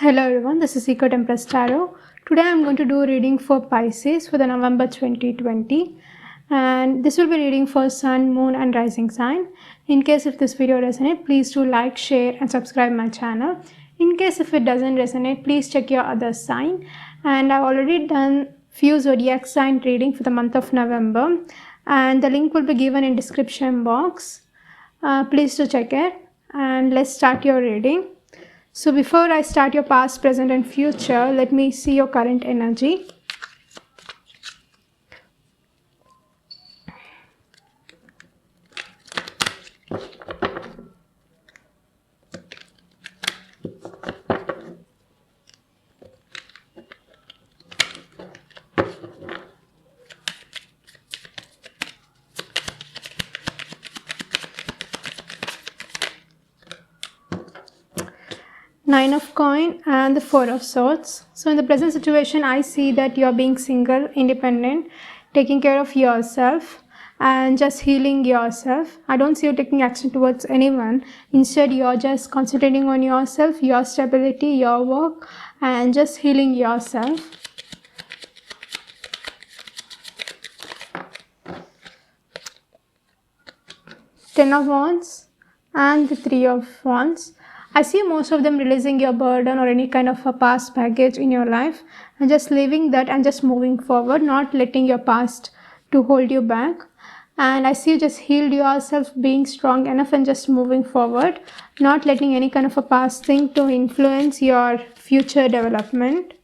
Hello everyone, this is Secret Empress Tarot. Today I am going to do a reading for Pisces for the November 2020, and this will be reading for Sun, Moon and Rising sign. In case if this video resonates, please do like, share and subscribe my channel. In case if it doesn't resonate, please check your other sign. And I've already done few zodiac sign reading for the month of November, and the link will be given in description box. Please do check it, and let's start your reading. So before I start your past, present and future, let me see your current energy. Nine of Coins and the Four of Swords. So in the present situation, I see that you're being single, independent, taking care of yourself and just healing yourself. I don't see you taking action towards anyone. Instead, you're just concentrating on yourself, your stability, your work, and just healing yourself. Ten of Wands and the Three of Wands. I see most of them releasing your burden or any kind of a past baggage in your life and just leaving that and just moving forward, not letting your past to hold you back. And I see you just healed yourself, being strong enough and just moving forward, not letting any kind of a past thing to influence your future development.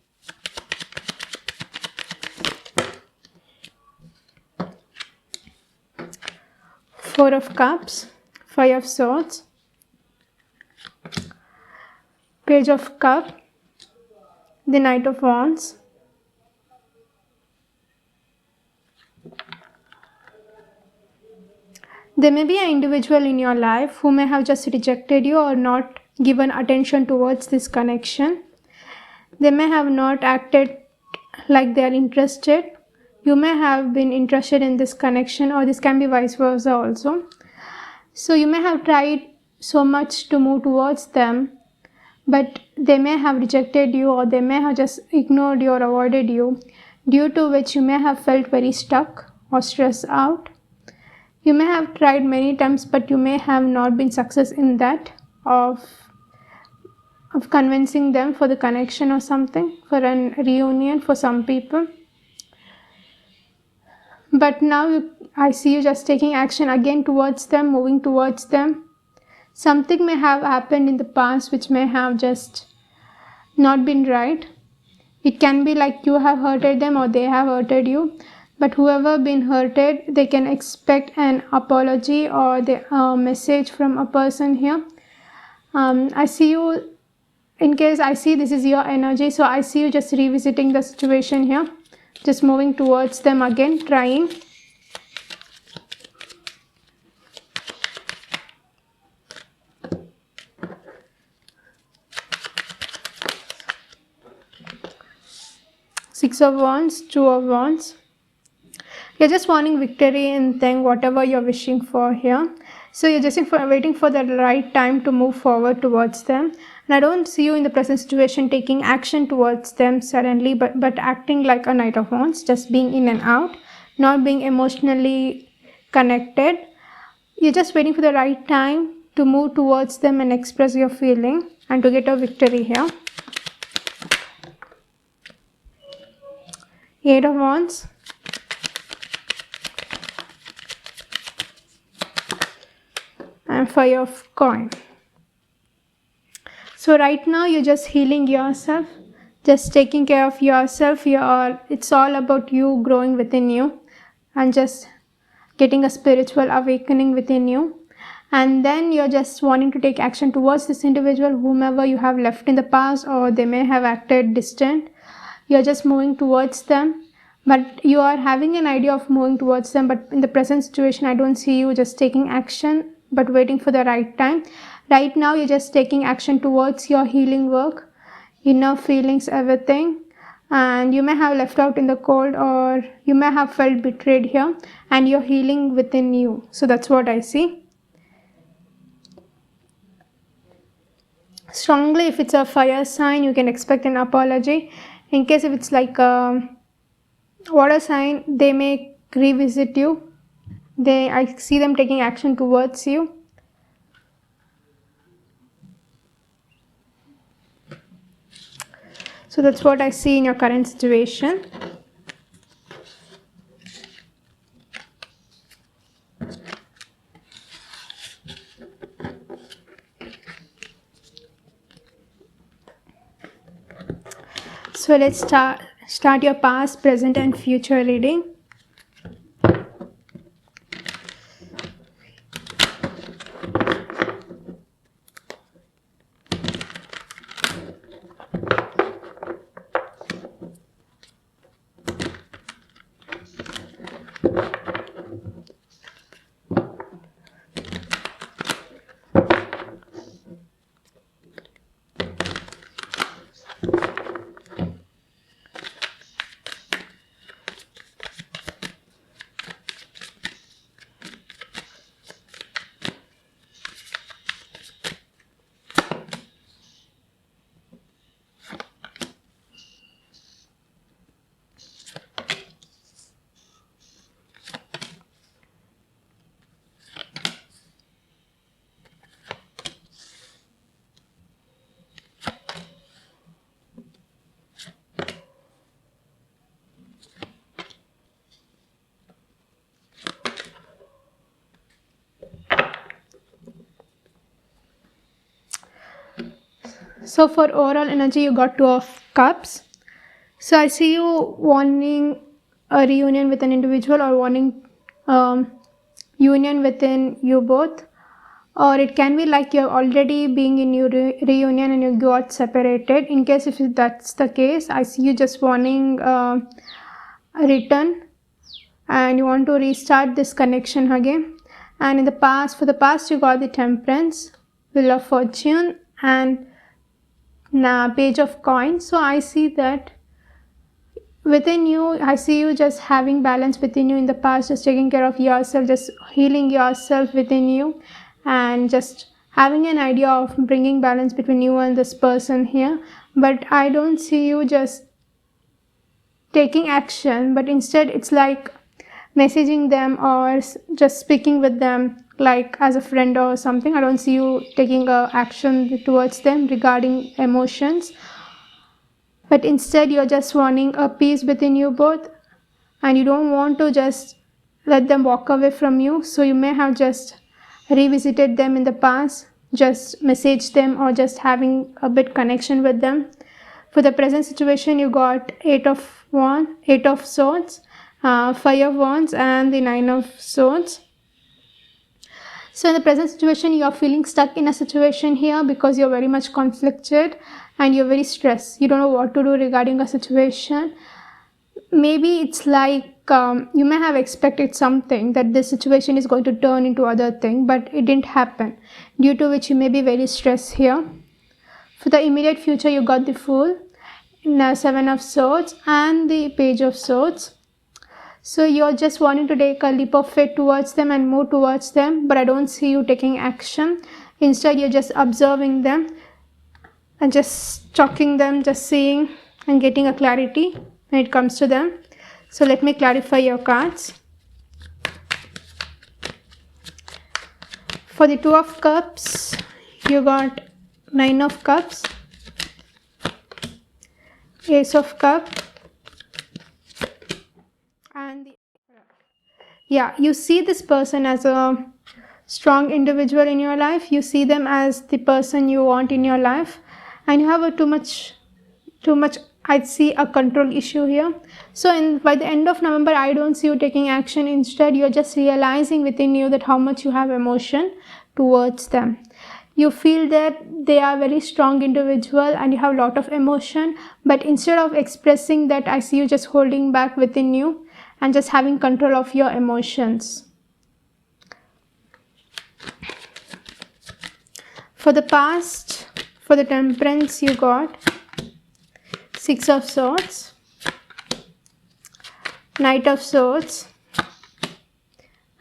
Four of Cups, Five of Swords, Page of Cups, the Knight of Wands, there may be an individual in your life who may have just rejected you or not given attention towards this connection. They may have not acted like they are interested. You may have been interested in this connection, or this can be vice versa also. So you may have tried so much to move towards them, but they may have rejected you, or they may have just ignored you or avoided you, due to which you may have felt very stuck or stressed out. You may have tried many times, but you may have not been success in that of convincing them for the connection or something, for a reunion for some people. But now I see you just taking action again towards them, moving towards them. Something may have happened in the past which may have just not been right. It can be like you have hurted them or they have hurted you. But whoever been hurted, they can expect an apology or the message from a person here. I see you, in case I see this is your energy, so I see you just revisiting the situation here. Just moving towards them again, trying. Six of Wands, Two of Wands. You're just wanting victory in thing, whatever you're wishing for here. So you're just waiting for the right time to move forward towards them. And I don't see you in the present situation taking action towards them suddenly, but acting like a Knight of Wands, just being in and out, not being emotionally connected. You're just waiting for the right time to move towards them and express your feeling and to get a victory here. Eight of Wands, and Five of Coins. So right now you're just healing yourself, just taking care of yourself. It's all about you growing within you and just getting a spiritual awakening within you. And then you're just wanting to take action towards this individual, whomever you have left in the past, or they may have acted distant. You're just moving towards them, but you are having an idea of moving towards them. But in the present situation, I don't see you just taking action, but waiting for the right time. Right now, you're just taking action towards your healing work, inner feelings, everything. And you may have left out in the cold, or you may have felt betrayed here, and you're healing within you. So that's what I see. strongly. If it's a fire sign, you can expect an apology. In case if it's like a water sign, they may revisit you. I see them taking action towards you. So that's what I see in your current situation. So let's start your past, present and future reading. So for overall energy, you got Two of Cups. So I see you wanting a reunion with an individual or wanting union within you both. Or it can be like you're already being in your reunion and you got separated. In case if that's the case, I see you just wanting a return and you want to restart this connection again. And in the past, for the past, you got the Temperance, Wheel of Fortune and Page of Coins. So I see that within you, I see you just having balance within you in the past, just taking care of yourself, just healing yourself within you and just having an idea of bringing balance between you and this person here. But I don't see you just taking action, but instead it's like messaging them or just speaking with them like as a friend or something. I don't see you taking action towards them regarding emotions, but instead you're just wanting a peace within you both and you don't want to just let them walk away from you. So you may have just revisited them in the past, just message them or just having a bit connection with them. For the present situation, you got Eight of Swords, Five of Wands and the Nine of Swords. So in the present situation, you are feeling stuck in a situation here because you're very much conflicted and you're very stressed. You don't know what to do regarding a situation. Maybe it's like you may have expected something that this situation is going to turn into other thing, but it didn't happen, due to which you may be very stressed here. For the immediate future, you got the Fool, Seven of Swords and the Page of Swords. So you're just wanting to take a leap of faith towards them and move towards them, but I don't see you taking action. Instead, you're just observing them and just talking them, just seeing and getting a clarity when it comes to them. So let me clarify your cards. For the Two of Cups, you got Nine of Cups, Ace of Cups, and you see this person as a strong individual in your life. You see them as the person you want in your life, and you have too much I'd see a control issue here. So by the end of November, I don't see you taking action. Instead, you're just realizing within you that how much you have emotion towards them. You feel that they are very strong individual and you have a lot of emotion, but instead of expressing that, I see you just holding back within you and just having control of your emotions. For the past, for the Temperance, you got Six of Swords, Knight of Swords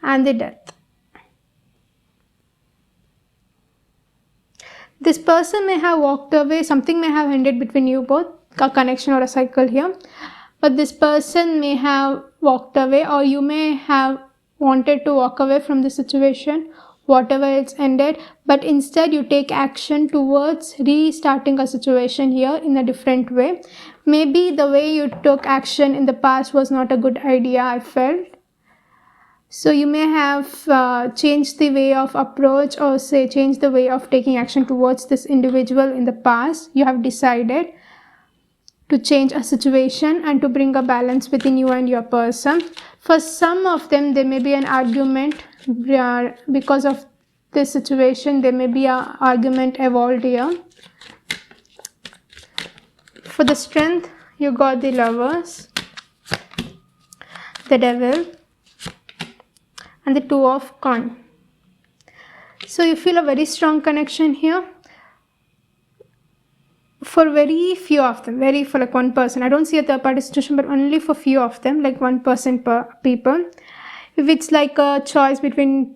and the Death. This person may have walked away, something may have ended between you both, a connection or a cycle here. But this person may have walked away, or you may have wanted to walk away from the situation, whatever it's ended, but instead you take action towards restarting a situation here in a different way. Maybe the way you took action in the past was not a good idea, I felt. So you may have changed the way of approach, or say changed the way of taking action towards this individual in the past. You have decided to change a situation and to bring a balance within you and your person. For some of them, there may be an argument because of this situation. There may be an argument evolved here. For the strength, you got the Lovers, the Devil, and the Two of Coins. So you feel a very strong connection here. For very few of them, for like one person. I don't see a third party situation, but only for few of them, like 1% per people. If it's like a choice between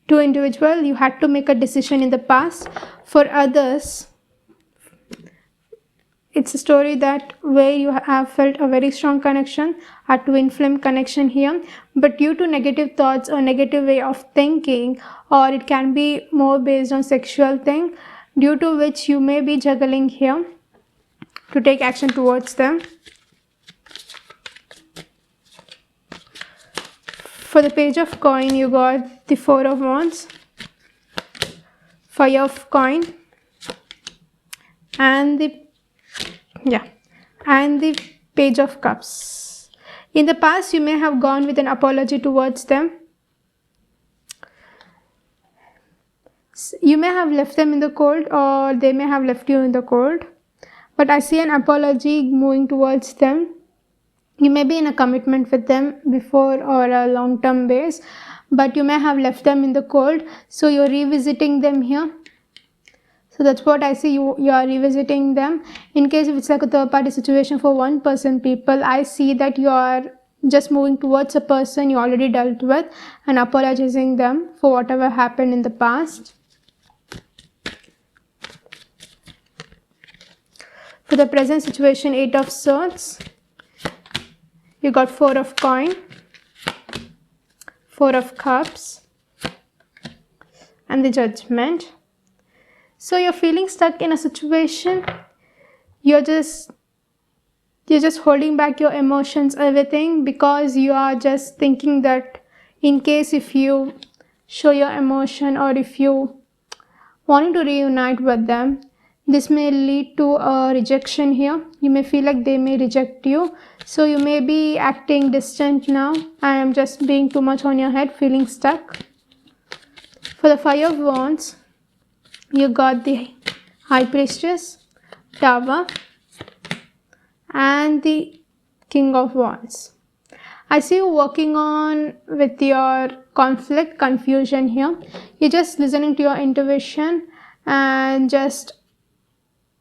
two individuals, you had to make a decision in the past. For others, it's a story that where you have felt a very strong connection, a twin flame connection here, but due to negative thoughts or negative way of thinking, or it can be more based on sexual thing, due to which you may be juggling here to take action towards them. For the Page of Coin, you got the Four of Wands, Five of Coin, and the Page of Cups. In the past, you may have gone with an apology towards them. You may have left them in the cold, or they may have left you in the cold. But I see an apology moving towards them. You may be in a commitment with them before or a long-term base, but you may have left them in the cold. So you're revisiting them here. So that's what I see, you are revisiting them. In case if it's like a third party situation for 1% people, I see that you are just moving towards a person you already dealt with and apologizing them for whatever happened in the past. For the present situation, Eight of Swords, you got Four of Coin, Four of Cups, and the Judgment. So you're feeling stuck in a situation, you're just holding back your emotions, everything, because you are just thinking that in case if you show your emotion or if you wanting to reunite with them, this may lead to a rejection here. You may feel like they may reject you. So you may be acting distant now. I am just being too much on your head, feeling stuck. For the Five of Wands, you got the High Priestess, Tower, and the King of Wands. I see you working on with your conflict, confusion here. You're just listening to your intuition and just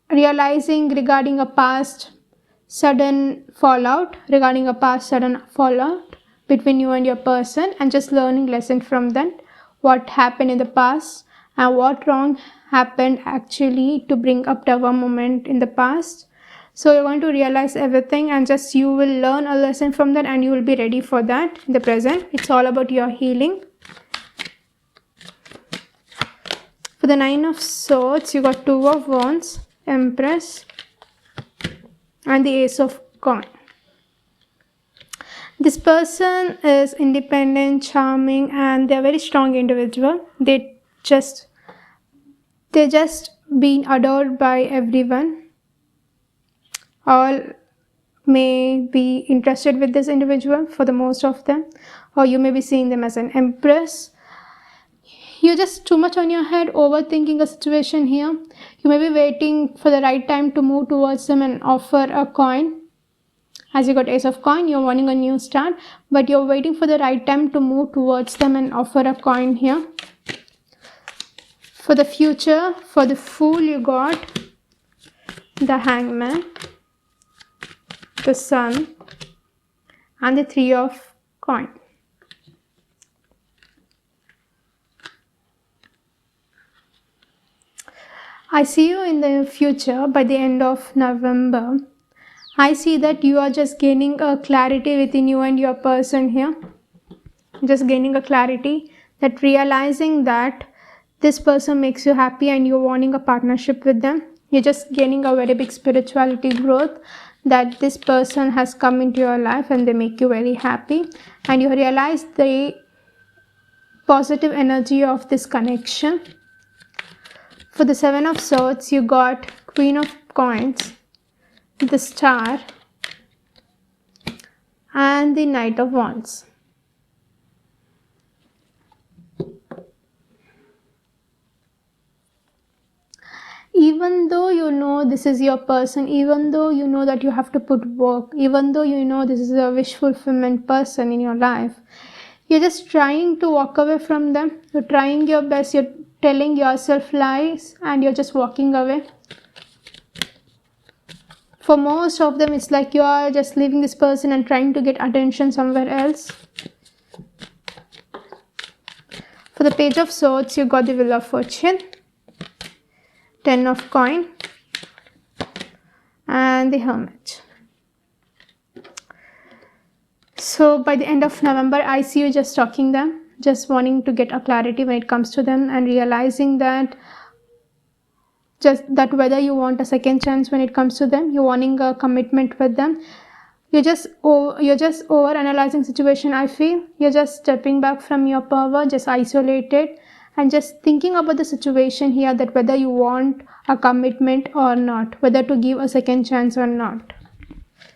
realizing regarding a past sudden fallout between you and your person, and just learning lesson from that, what happened in the past and what wrong happened actually to bring up Tower moment in the past. So you're going to realize everything, and just you will learn a lesson from that, and you will be ready for that in the present. It's all about your healing. For the Nine of Swords, you got Two of Wands, Empress, and the Ace of Coins. This person is independent, charming, and they're a very strong individual. They're just being adored by everyone. All may be interested with this individual for the most of them, or you may be seeing them as an empress. You're just too much on your head, overthinking a situation here. You may be waiting for the right time to move towards them and offer a coin. As you got Ace of Coin, you're wanting a new start, but you're waiting for the right time to move towards them and offer a coin here. For the future, for the Fool, you got the Hangman, the Sun, and the Three of Coins. I see you in the future by the end of November. I see that you are just gaining a clarity within you and your person here. Just gaining a clarity, that realizing that this person makes you happy and you're wanting a partnership with them. You're just gaining a very big spirituality growth, that this person has come into your life and they make you very happy, and you realize the positive energy of this connection. For the Seven of Swords, you got Queen of Coins, the Star, and the Knight of Wands. Even though you know this is your person, even though you know that you have to put work, even though you know this is a wish fulfillment person in your life, you're just trying to walk away from them. You're trying your best, you're telling yourself lies, and you're just walking away. For most of them, it's like you are just leaving this person and trying to get attention somewhere else. For the Page of Swords, you got the Wheel of Fortune, Ten of Coin, and the Hermit. So by the end of November, I see you just stalking them, just wanting to get a clarity when it comes to them, and realizing that just that whether you want a second chance when it comes to them, you're wanting a commitment with them. You're just over analyzing situation. I feel you're just stepping back from your power, just isolated, and just thinking about the situation here, that whether you want a commitment or not, whether to give a second chance or not.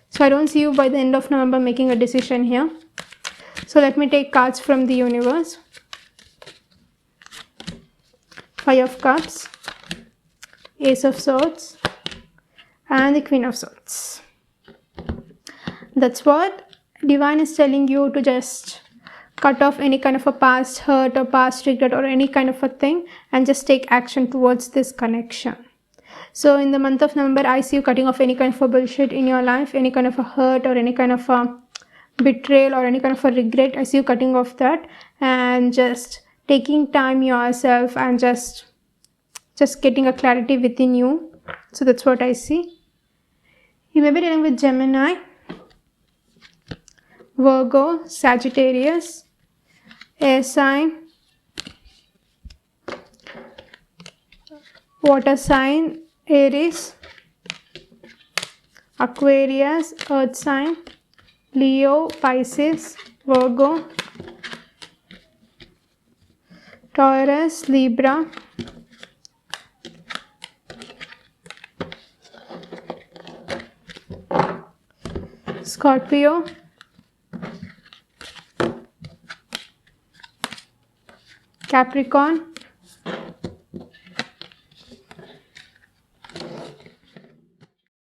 So I don't see you by the end of November making a decision here. So let me take cards from the universe. Five of Cups, Ace of Swords, and the Queen of Swords. That's what Divine is telling you, to just cut off any kind of a past hurt or past regret or any kind of a thing, and just take action towards this connection. So in the month of November, I see you cutting off any kind of a bullshit in your life, any kind of a hurt or any kind of a betrayal or any kind of a regret. I see you cutting off that and just taking time yourself and just getting a clarity within you. So that's what I see. You may be dealing with Gemini, Virgo, Sagittarius, air sign, water sign, Aries, Aquarius, earth sign, Leo, Pisces, Virgo, Taurus, Libra, Scorpio, Capricorn,